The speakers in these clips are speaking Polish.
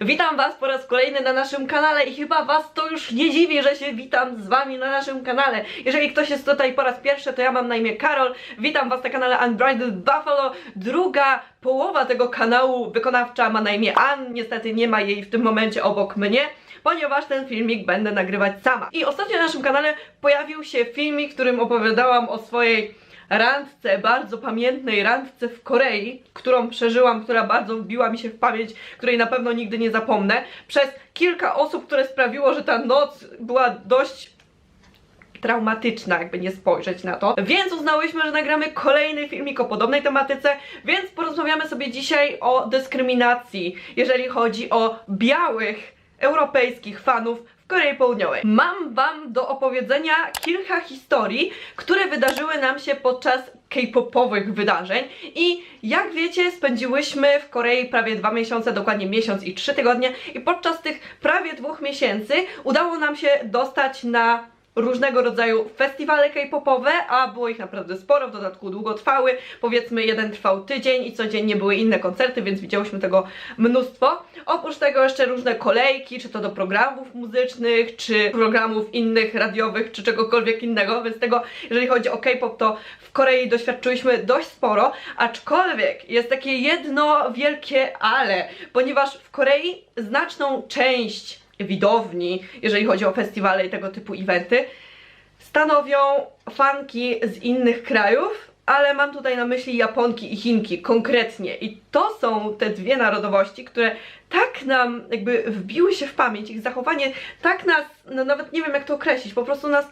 Witam was po raz kolejny na naszym kanale i chyba was to już nie dziwi, że się witam z wami na naszym kanale. Jeżeli ktoś jest tutaj po raz pierwszy, to ja mam na imię Karol. Witam was na kanale Unbridled Buffalo. Druga połowa tego kanału wykonawcza ma na imię Ann. Niestety nie ma jej w tym momencie obok mnie, ponieważ ten filmik będę nagrywać sama. I ostatnio na naszym kanale pojawił się filmik, w którym opowiadałam o swojej randce, bardzo pamiętnej randce w Korei, którą przeżyłam, która bardzo wbiła mi się w pamięć, której na pewno nigdy nie zapomnę, przez kilka osób, które sprawiło, że ta noc była dość traumatyczna, jakby nie spojrzeć na to. Więc uznałyśmy, że nagramy kolejny filmik o podobnej tematyce, więc porozmawiamy sobie dzisiaj o dyskryminacji, jeżeli chodzi o białych, europejskich fanów w Korei Południowej. Mam wam do opowiedzenia kilka historii, które wydarzyły nam się podczas K-popowych wydarzeń i jak wiecie, spędziłyśmy w Korei prawie 2 miesiące, dokładnie miesiąc i 3 tygodnie i podczas tych prawie 2 miesięcy udało nam się dostać na różnego rodzaju festiwale K-popowe, a było ich naprawdę sporo, w dodatku długo trwały, powiedzmy jeden trwał tydzień i codziennie były inne koncerty, więc widziałyśmy tego mnóstwo. Oprócz tego jeszcze różne kolejki, czy to do programów muzycznych, czy programów innych, radiowych, czy czegokolwiek innego, więc tego, jeżeli chodzi o K-pop, to w Korei doświadczyłyśmy dość sporo, aczkolwiek jest takie jedno wielkie ale, ponieważ w Korei znaczną część widowni, jeżeli chodzi o festiwale i tego typu eventy, stanowią fanki z innych krajów, ale mam tutaj na myśli Japonki i Chinki konkretnie. I to są te dwie narodowości, które tak nam jakby wbiły się w pamięć, ich zachowanie tak nas, no nawet nie wiem jak to określić, po prostu nas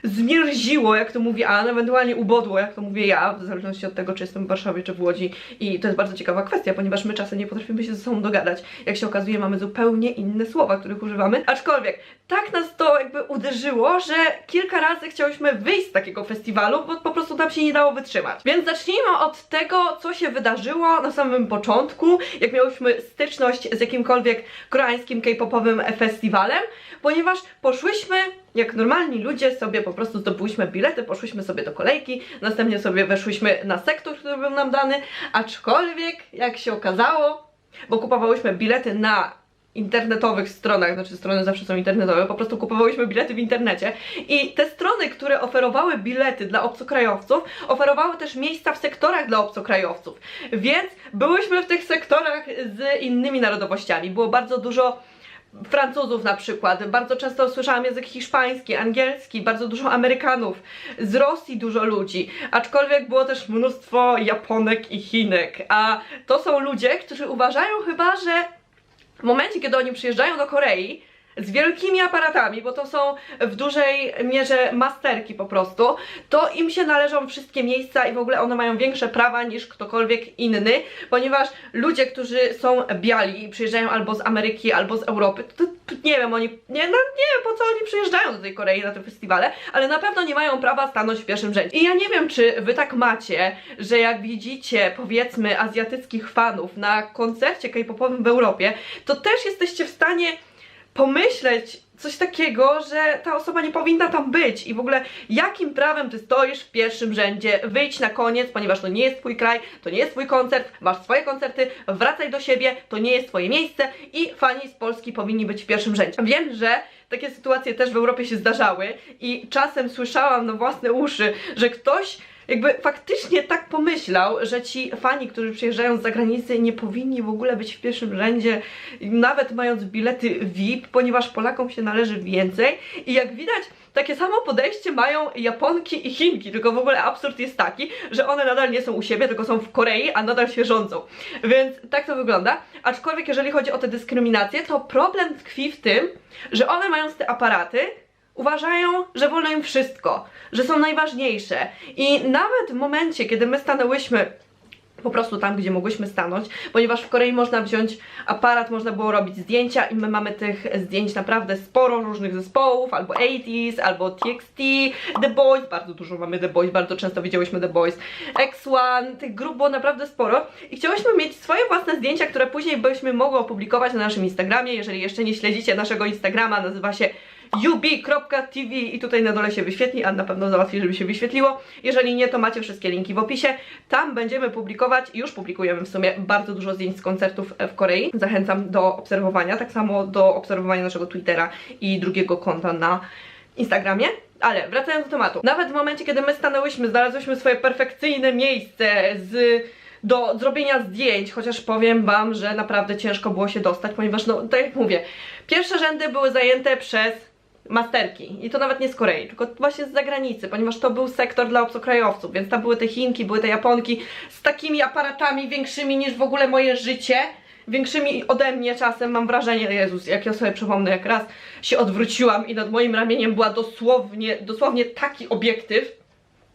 zmierziło, jak to mówi Ann, ewentualnie ubodło, jak to mówię ja, w zależności od tego, czy jestem w Warszawie, czy w Łodzi. I to jest bardzo ciekawa kwestia, ponieważ my czasem nie potrafimy się ze sobą dogadać. Jak się okazuje, mamy zupełnie inne słowa, których używamy. Aczkolwiek, tak nas to jakby uderzyło, że kilka razy chciałyśmy wyjść z takiego festiwalu, bo po prostu tam się nie dało wytrzymać. Więc zacznijmy od tego, co się wydarzyło na samym początku, jak miałyśmy styczność z jakimkolwiek koreańskim K-popowym festiwalem, ponieważ poszłyśmy jak normalni ludzie, sobie po prostu zdobyłyśmy bilety, poszłyśmy sobie do kolejki, następnie sobie weszłyśmy na sektor, który był nam dany, aczkolwiek jak się okazało, bo kupowałyśmy bilety na internetowych stronach, znaczy strony zawsze są internetowe, po prostu kupowałyśmy bilety w internecie i te strony, które oferowały bilety dla obcokrajowców, oferowały też miejsca w sektorach dla obcokrajowców, więc byłyśmy w tych sektorach z innymi narodowościami, było bardzo dużo Francuzów na przykład, bardzo często słyszałam język hiszpański, angielski, bardzo dużo Amerykanów, z Rosji dużo ludzi, aczkolwiek było też mnóstwo Japonek i Chinek, a to są ludzie, którzy uważają chyba, że w momencie, kiedy oni przyjeżdżają do Korei z wielkimi aparatami, bo to są w dużej mierze masterki po prostu, to im się należą wszystkie miejsca i w ogóle one mają większe prawa niż ktokolwiek inny, ponieważ ludzie, którzy są biali i przyjeżdżają albo z Ameryki, albo z Europy, to nie wiem, oni, nie wiem po co oni przyjeżdżają do tej Korei na te festiwale, ale na pewno nie mają prawa stanąć w pierwszym rzędzie. I ja nie wiem, czy wy tak macie, że jak widzicie, powiedzmy, azjatyckich fanów na koncercie K-popowym w Europie, to też jesteście w stanie pomyśleć coś takiego, że ta osoba nie powinna tam być i w ogóle jakim prawem ty stoisz w pierwszym rzędzie, wyjdź na koniec, ponieważ to nie jest twój kraj, to nie jest twój koncert, masz swoje koncerty, wracaj do siebie, to nie jest twoje miejsce i fani z Polski powinni być w pierwszym rzędzie. Wiem, że takie sytuacje też w Europie się zdarzały i czasem słyszałam na własne uszy, że ktoś jakby faktycznie tak pomyślał, że ci fani, którzy przyjeżdżają z zagranicy, nie powinni w ogóle być w pierwszym rzędzie, nawet mając bilety VIP, ponieważ Polakom się należy więcej. I jak widać, takie samo podejście mają Japonki i Chinki, tylko w ogóle absurd jest taki, że one nadal nie są u siebie, tylko są w Korei, a nadal się rządzą. Więc tak to wygląda. Aczkolwiek jeżeli chodzi o te dyskryminacje, to problem tkwi w tym, że one mając te aparaty, uważają, że wolno im wszystko, że są najważniejsze i nawet w momencie, kiedy my stanęłyśmy po prostu tam, gdzie mogłyśmy stanąć, ponieważ w Korei można wziąć aparat, można było robić zdjęcia i my mamy tych zdjęć naprawdę sporo różnych zespołów, albo 80s, albo TXT, The Boys, bardzo dużo mamy The Boys, bardzo często widziałyśmy The Boys, X1, tych grup było naprawdę sporo i chciałyśmy mieć swoje własne zdjęcia, które później byśmy mogły opublikować na naszym Instagramie. Jeżeli jeszcze nie śledzicie naszego Instagrama, nazywa się ub.tv i tutaj na dole się wyświetli, a na pewno załatwi, żeby się wyświetliło. Jeżeli nie, to macie wszystkie linki w opisie. Tam będziemy publikować, już publikujemy w sumie bardzo dużo zdjęć z koncertów w Korei. Zachęcam do obserwowania, tak samo do obserwowania naszego Twittera i drugiego konta na Instagramie. Ale wracając do tematu, nawet w momencie, kiedy my stanęłyśmy, znalazłyśmy swoje perfekcyjne miejsce do zrobienia zdjęć, chociaż powiem wam, że naprawdę ciężko było się dostać, ponieważ no, tak jak mówię, pierwsze rzędy były zajęte przez masterki i to nawet nie z Korei, tylko właśnie z zagranicy, ponieważ to był sektor dla obcokrajowców, więc tam były te Chinki, były te Japonki z takimi aparatami większymi niż w ogóle moje życie, większymi ode mnie czasem, mam wrażenie, Jezus, jak ja sobie przypomnę, jak raz się odwróciłam i nad moim ramieniem była dosłownie taki obiektyw,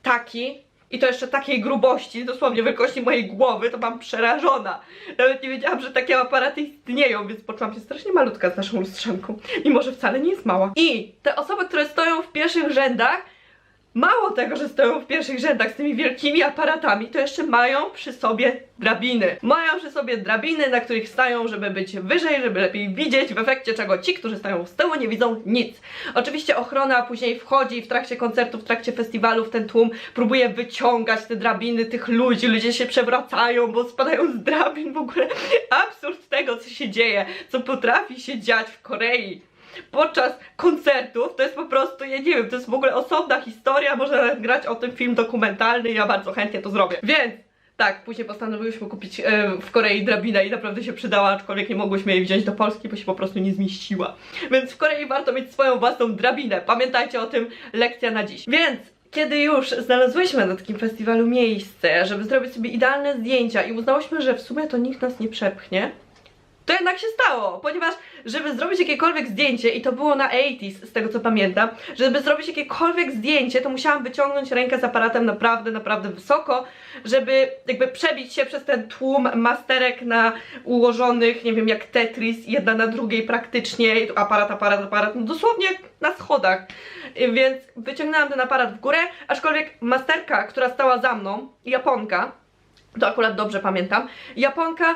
taki, i to jeszcze takiej grubości, dosłownie wielkości mojej głowy, to byłam przerażona. Nawet nie wiedziałam, że takie aparaty istnieją, więc poczułam się strasznie malutka z naszą lustrzanką. Mimo że wcale nie jest mała. I te osoby, które stoją w pierwszych rzędach, mało tego, że stoją w pierwszych rzędach z tymi wielkimi aparatami, to jeszcze mają przy sobie drabiny. Mają przy sobie drabiny, na których stają, żeby być wyżej, żeby lepiej widzieć, w efekcie czego ci, którzy stają z tyłu, nie widzą nic. Oczywiście ochrona później wchodzi w trakcie koncertów, w trakcie festiwalów, ten tłum próbuje wyciągać te drabiny tych ludzi, ludzie się przewracają, bo spadają z drabin, w ogóle absurd tego, co się dzieje, co potrafi się dziać w Korei podczas koncertów, to jest po prostu, ja nie wiem, to jest w ogóle osobna historia, można nawet grać o tym film dokumentalny, ja bardzo chętnie to zrobię. Więc tak, później postanowiłyśmy kupić w Korei drabinę i naprawdę się przydała, aczkolwiek nie mogłyśmy jej wziąć do Polski, bo się po prostu nie zmieściła. Więc w Korei warto mieć swoją własną drabinę, pamiętajcie o tym, lekcja na dziś. Więc kiedy już znalazłyśmy na takim festiwalu miejsce, żeby zrobić sobie idealne zdjęcia i uznałyśmy, że w sumie to nikt nas nie przepchnie, to jednak się stało, ponieważ żeby zrobić jakiekolwiek zdjęcie, i to było na 80s z tego co pamiętam, żeby zrobić jakiekolwiek zdjęcie, to musiałam wyciągnąć rękę z aparatem naprawdę wysoko, żeby jakby przebić się przez ten tłum masterek ułożonych, nie wiem, jak Tetris, jedna na drugiej praktycznie, aparat, no dosłownie jak na schodach. Więc wyciągnęłam ten aparat w górę, aczkolwiek masterka, która stała za mną, Japonka, to akurat dobrze pamiętam, Japonka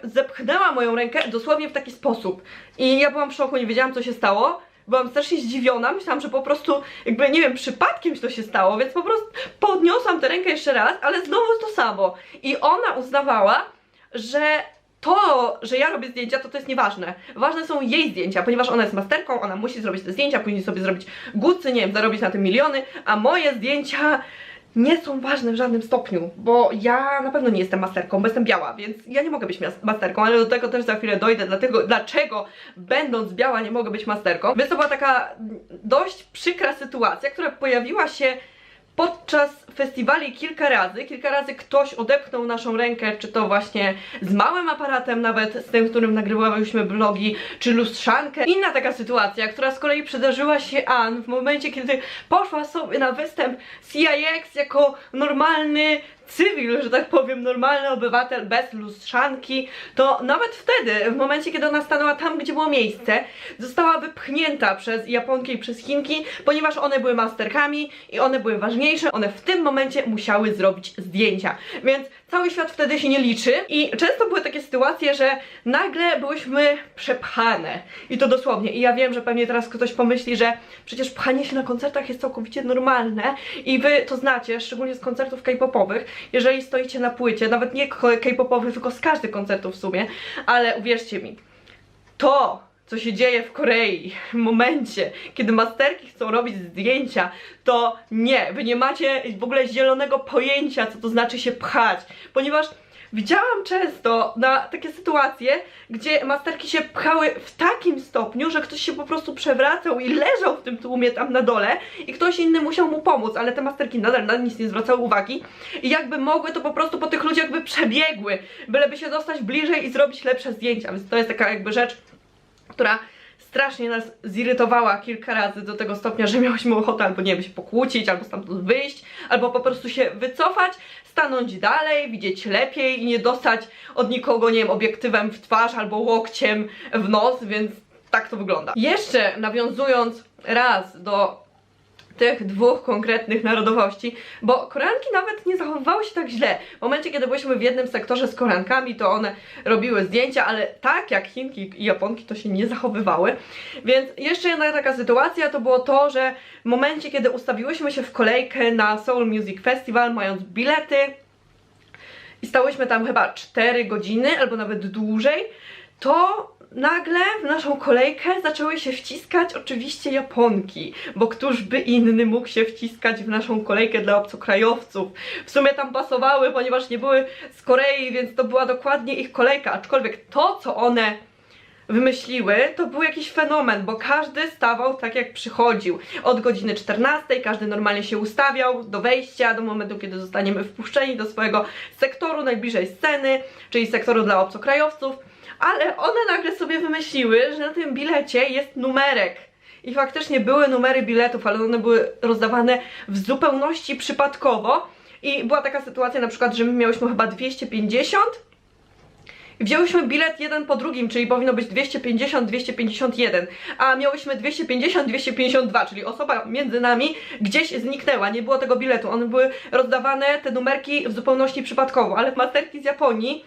zepchnęła moją rękę dosłownie w taki sposób i ja byłam w szoku, nie wiedziałam co się stało, byłam strasznie zdziwiona, myślałam, że po prostu jakby, nie wiem, przypadkiem to się stało, więc po prostu podniosłam tę rękę jeszcze raz, ale znowu to samo i ona uznawała, że to, że ja robię zdjęcia, to jest nieważne. Ważne są jej zdjęcia, ponieważ ona jest masterką, ona musi zrobić te zdjęcia, później sobie zrobić gucy, nie wiem, zarobić na tym miliony, a moje zdjęcia nie są ważne w żadnym stopniu, bo ja na pewno nie jestem masterką, bo jestem biała, więc ja nie mogę być masterką, ale do tego też za chwilę dojdę, dlaczego będąc biała nie mogę być masterką. Więc to była taka dość przykra sytuacja, która pojawiła się podczas festiwali kilka razy ktoś odepchnął naszą rękę, czy to właśnie z małym aparatem, nawet z tym, którym nagrywałyśmy vlogi, czy lustrzankę. Inna taka sytuacja, która z kolei przydarzyła się Ann w momencie, kiedy poszła sobie na występ CIX jako normalny cywil, że tak powiem, normalny obywatel bez lustrzanki, to nawet wtedy, w momencie kiedy ona stanęła tam, gdzie było miejsce, została wypchnięta przez Japonki i przez Chinki, ponieważ one były masterkami i one były ważniejsze, one w tym momencie musiały zrobić zdjęcia, więc cały świat wtedy się nie liczy i często były takie sytuacje, że nagle byłyśmy przepchane i to dosłownie. I ja wiem, że pewnie teraz ktoś pomyśli, że przecież pchanie się na koncertach jest całkowicie normalne i wy to znacie, szczególnie z koncertów K-popowych, jeżeli stoicie na płycie, nawet nie K-popowych, tylko z każdych koncertów w sumie, ale uwierzcie mi, to co się dzieje w Korei w momencie, kiedy masterki chcą robić zdjęcia, to nie, wy nie macie w ogóle zielonego pojęcia, co to znaczy się pchać, ponieważ widziałam często na takie sytuacje, gdzie masterki się pchały w takim stopniu, że ktoś się po prostu przewracał i leżał w tym tłumie tam na dole i ktoś inny musiał mu pomóc, ale te masterki nadal na nic nie zwracały uwagi i jakby mogły, to po prostu po tych ludziach by przebiegły, byleby się dostać bliżej i zrobić lepsze zdjęcia, więc to jest taka jakby rzecz, która strasznie nas zirytowała kilka razy do tego stopnia, że miałyśmy ochotę albo nie wiem, się pokłócić, albo stamtąd wyjść, albo po prostu się wycofać, stanąć dalej, widzieć lepiej i nie dostać od nikogo, nie wiem, obiektywem w twarz albo łokciem w nos, więc tak to wygląda. Jeszcze nawiązując raz do tych dwóch konkretnych narodowości, bo Koreanki nawet nie zachowywały się tak źle. W momencie, kiedy byliśmy w jednym sektorze z Koreankami, to one robiły zdjęcia, ale tak jak Chinki i Japonki to się nie zachowywały. Więc jeszcze jedna taka sytuacja to było to, że w momencie, kiedy ustawiłyśmy się w kolejkę na Seoul Music Festival, mając bilety i stałyśmy tam chyba 4 godziny albo nawet dłużej, to nagle w naszą kolejkę zaczęły się wciskać oczywiście Japonki, bo któż by inny mógł się wciskać w naszą kolejkę dla obcokrajowców. W sumie tam pasowały, ponieważ nie były z Korei, więc to była dokładnie ich kolejka, aczkolwiek to, co one wymyśliły, to był jakiś fenomen, bo każdy stawał tak jak przychodził. Od godziny 14 każdy normalnie się ustawiał do wejścia, do momentu, kiedy zostaniemy wpuszczeni do swojego sektoru najbliżej sceny, czyli sektoru dla obcokrajowców. Ale one nagle sobie wymyśliły, że na tym bilecie jest numerek. I faktycznie były numery biletów, ale one były rozdawane w zupełności przypadkowo. I była taka sytuacja na przykład, że my miałyśmy chyba 250 i wzięłyśmy bilet jeden po drugim, czyli powinno być 250, 251, a miałyśmy 250, 252, czyli osoba między nami gdzieś zniknęła, nie było tego biletu. One były rozdawane, te numerki, w zupełności przypadkowo, ale masterki z Japonii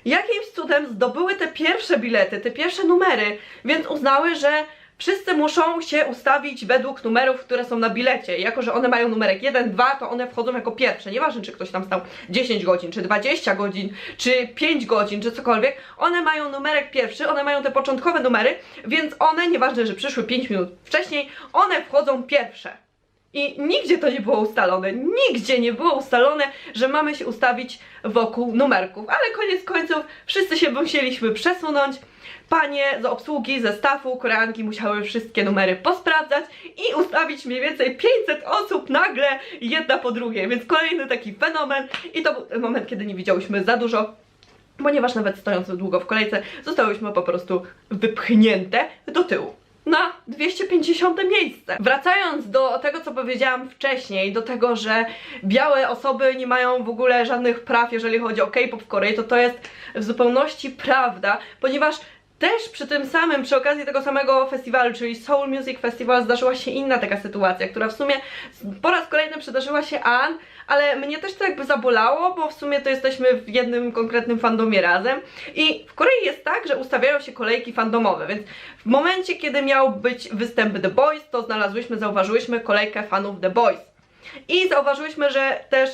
jakimś cudem zdobyły te pierwsze bilety, te pierwsze numery, więc uznały, że wszyscy muszą się ustawić według numerów, które są na bilecie. Jako że one mają numerek 1, 2, to one wchodzą jako pierwsze. Nieważne, czy ktoś tam stał 10 godzin, czy 20 godzin, czy 5 godzin, czy cokolwiek. One mają numerek pierwszy, one mają te początkowe numery, więc one, nieważne, że przyszły 5 minut wcześniej, one wchodzą pierwsze. I nigdzie to nie było ustalone, nigdzie nie było ustalone, że mamy się ustawić wokół numerków. Ale koniec końców wszyscy się musieliśmy przesunąć. Panie z obsługi, ze staffu, Koreanki musiały wszystkie numery posprawdzać i ustawić mniej więcej 500 osób nagle jedna po drugiej. Więc kolejny taki fenomen i to był ten moment, kiedy nie widziałyśmy za dużo, ponieważ nawet stojąc długo w kolejce zostałyśmy po prostu wypchnięte do tyłu na 250 miejsce. Wracając do tego, co powiedziałam wcześniej, do tego, że białe osoby nie mają w ogóle żadnych praw, jeżeli chodzi o K-pop w Korei, to jest w zupełności prawda, ponieważ też przy okazji tego samego festiwalu, czyli Seoul Music Festival, zdarzyła się inna taka sytuacja, która w sumie po raz kolejny przydarzyła się An, ale mnie też to jakby zabolało, bo w sumie to jesteśmy w jednym konkretnym fandomie razem i w Korei jest tak, że ustawiają się kolejki fandomowe, więc w momencie, kiedy miał być występ The Boys, to zauważyłyśmy kolejkę fanów The Boys. I zauważyłyśmy,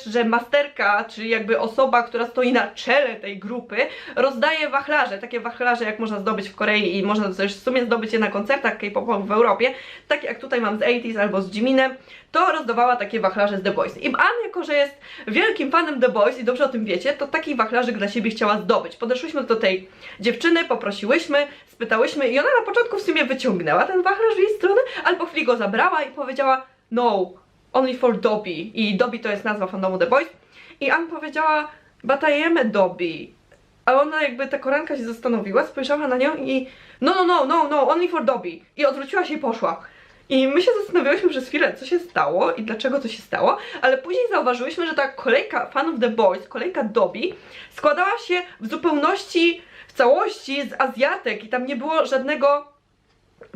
że masterka, czyli jakby osoba, która stoi na czele tej grupy, rozdaje wachlarze, takie wachlarze jak można zdobyć w Korei i można też w sumie zdobyć je na koncertach K-popowych w Europie, tak jak tutaj mam z 80s albo z Jiminem, to rozdawała takie wachlarze z The Boys. I An, jako że jest wielkim fanem The Boys i dobrze o tym wiecie, to taki wachlarzyk dla siebie chciała zdobyć. Podeszłyśmy do tej dziewczyny, poprosiłyśmy, spytałyśmy i ona na początku w sumie wyciągnęła ten wachlarz w jej stronę, ale po chwili go zabrała i powiedziała no, only for Dobby. I Dobby to jest nazwa fandomu The Boys. I An powiedziała, but I am a Dobby. A ona jakby, ta Koreanka się zastanowiła, spojrzała na nią i no, only for Dobby. I odwróciła się i poszła. I my się zastanawiałyśmy przez chwilę, co się stało i dlaczego to się stało, ale później zauważyłyśmy, że ta kolejka fanów The Boys, kolejka Dobby, składała się w zupełności, w całości z Azjatek i tam nie było żadnego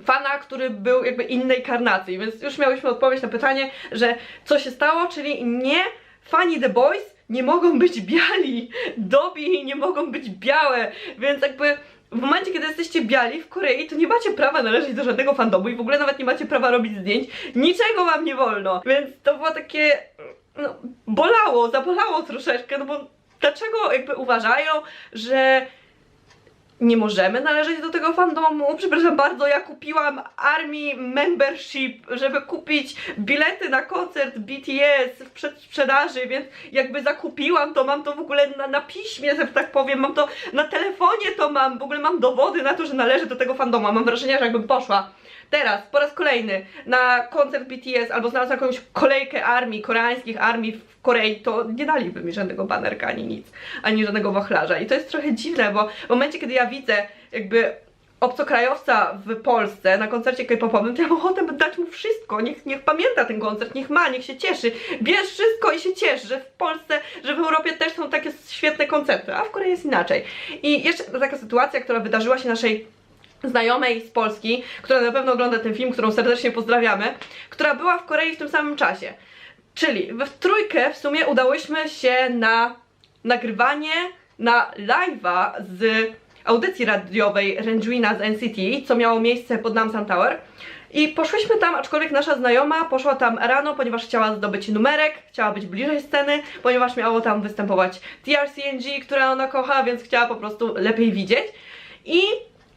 fana, który był jakby innej karnacji, więc już miałyśmy odpowiedź na pytanie, że co się stało, czyli nie, fani The Boys nie mogą być biali, Dobby nie mogą być białe, więc jakby w momencie, kiedy jesteście biali w Korei, to nie macie prawa należeć do żadnego fandomu i w ogóle nawet nie macie prawa robić zdjęć, niczego wam nie wolno, więc to było takie, no, zabolało troszeczkę, no bo dlaczego jakby uważają, że nie możemy należeć do tego fandomu? Przepraszam bardzo, ja kupiłam ARMY membership, żeby kupić bilety na koncert BTS w przedsprzedaży, więc jakby zakupiłam to, mam to w ogóle na piśmie, że tak powiem, mam to na telefonie, to mam, w ogóle mam dowody na to, że należę do tego fandomu. Mam wrażenie, że jakbym poszła teraz, po raz kolejny, na koncert BTS albo znalazła jakąś kolejkę ARMY, koreańskich ARMY w Korei, to nie daliby mi żadnego banerka, ani nic, ani żadnego wachlarza. I to jest trochę dziwne, bo w momencie, kiedy ja widzę jakby obcokrajowca w Polsce na koncercie K-popowym, to ja mam ochotę dać mu wszystko, niech pamięta ten koncert, niech się cieszy, bierz wszystko i się ciesz, że w Polsce, że w Europie też są takie świetne koncerty, a w Korei jest inaczej. I jeszcze taka sytuacja, która wydarzyła się naszej znajomej z Polski, która na pewno ogląda ten film, którą serdecznie pozdrawiamy, która była w Korei w tym samym czasie. Czyli w trójkę w sumie udałyśmy się na nagrywanie, na live'a z audycji radiowej Renjuina z NCT, co miało miejsce pod Namsan Tower. I poszłyśmy tam, aczkolwiek nasza znajoma poszła tam rano, ponieważ chciała zdobyć numerek, chciała być bliżej sceny, ponieważ miało tam występować TRCNG, które ona kocha, więc chciała po prostu lepiej widzieć. I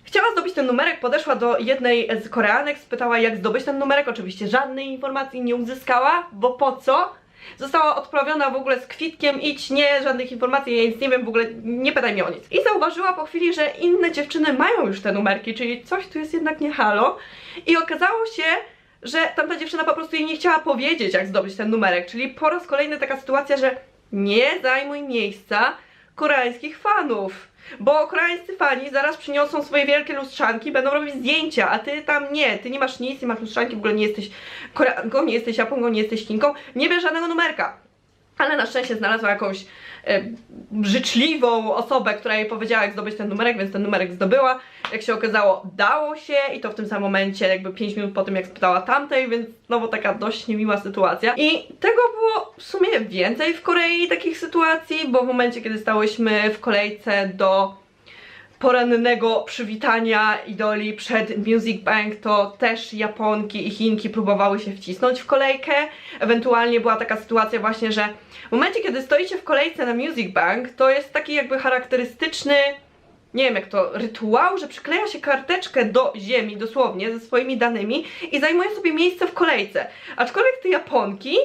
chciała zdobyć ten numerek, podeszła do jednej z Koreanek, spytała jak zdobyć ten numerek, oczywiście żadnej informacji nie uzyskała, bo po co? Została odprawiona w ogóle z kwitkiem, idź, nie, żadnych informacji, ja nic nie wiem, w ogóle nie pytaj mnie o nic. I zauważyła po chwili, że inne dziewczyny mają już te numerki, czyli coś tu jest jednak nie halo. I okazało się, że tamta dziewczyna po prostu jej nie chciała powiedzieć, jak zdobyć ten numerek, czyli po raz kolejny taka sytuacja, że nie zajmuj miejsca koreańskich fanów. Bo koreańscy fani zaraz przyniosą swoje wielkie lustrzanki, będą robić zdjęcia, a ty tam nie, ty nie masz nic, nie masz lustrzanki, w ogóle nie jesteś Koreanką, nie jesteś Japonką, nie jesteś Chinką, nie bierz żadnego numerka. Ale na szczęście znalazła jakąś życzliwą osobę, która jej powiedziała jak zdobyć ten numerek, więc ten numerek zdobyła. Jak się okazało, dało się i to w tym samym momencie, jakby 5 minut po tym jak spytała tamtej, więc znowu taka dość niemiła sytuacja. I tego było w sumie więcej w Korei takich sytuacji, bo w momencie kiedy stałyśmy w kolejce do porannego przywitania idoli przed Music Bank, to też Japonki i Chinki próbowały się wcisnąć w kolejkę. Ewentualnie była taka sytuacja właśnie, że w momencie kiedy stoicie w kolejce na Music Bank, to jest taki jakby charakterystyczny, nie wiem jak to, rytuał, że przykleja się karteczkę do ziemi dosłownie ze swoimi danymi i zajmuje sobie miejsce w kolejce. Aczkolwiek te Japonki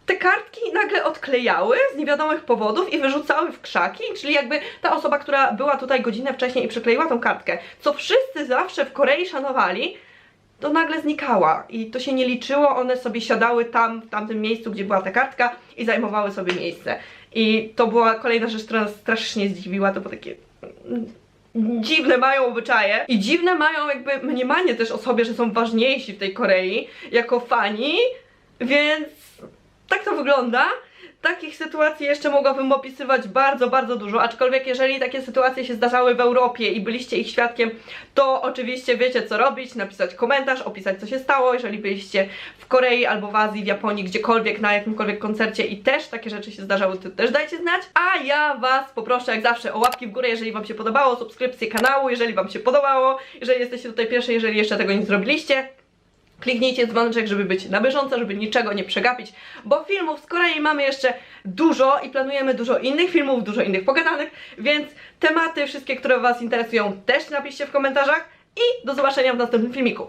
te kartki nagle odklejały z niewiadomych powodów i wyrzucały w krzaki, czyli jakby ta osoba, która była tutaj godzinę wcześniej i przykleiła tą kartkę, co wszyscy zawsze w Korei szanowali, to nagle znikała i to się nie liczyło, one sobie siadały tam, w tamtym miejscu, gdzie była ta kartka i zajmowały sobie miejsce. I to była kolejna rzecz, która nas strasznie zdziwiła, to było takie dziwne mają obyczaje i dziwne mają jakby mniemanie też o sobie, że są ważniejsi w tej Korei jako fani, więc tak to wygląda. Takich sytuacji jeszcze mogłabym opisywać bardzo, bardzo dużo, aczkolwiek jeżeli takie sytuacje się zdarzały w Europie i byliście ich świadkiem, to oczywiście wiecie co robić, napisać komentarz, opisać co się stało, jeżeli byliście w Korei albo w Azji, w Japonii, gdziekolwiek, na jakimkolwiek koncercie i też takie rzeczy się zdarzały, to też dajcie znać, a ja was poproszę jak zawsze o łapki w górę, jeżeli wam się podobało, subskrypcję kanału, jeżeli wam się podobało, jeżeli jesteście tutaj pierwsi, jeżeli jeszcze tego nie zrobiliście. Kliknijcie dzwoneczek, żeby być na bieżąco, żeby niczego nie przegapić, bo filmów z Korei mamy jeszcze dużo i planujemy dużo innych filmów, dużo innych pogadanych, więc tematy wszystkie, które was interesują też napiszcie w komentarzach i do zobaczenia w następnym filmiku.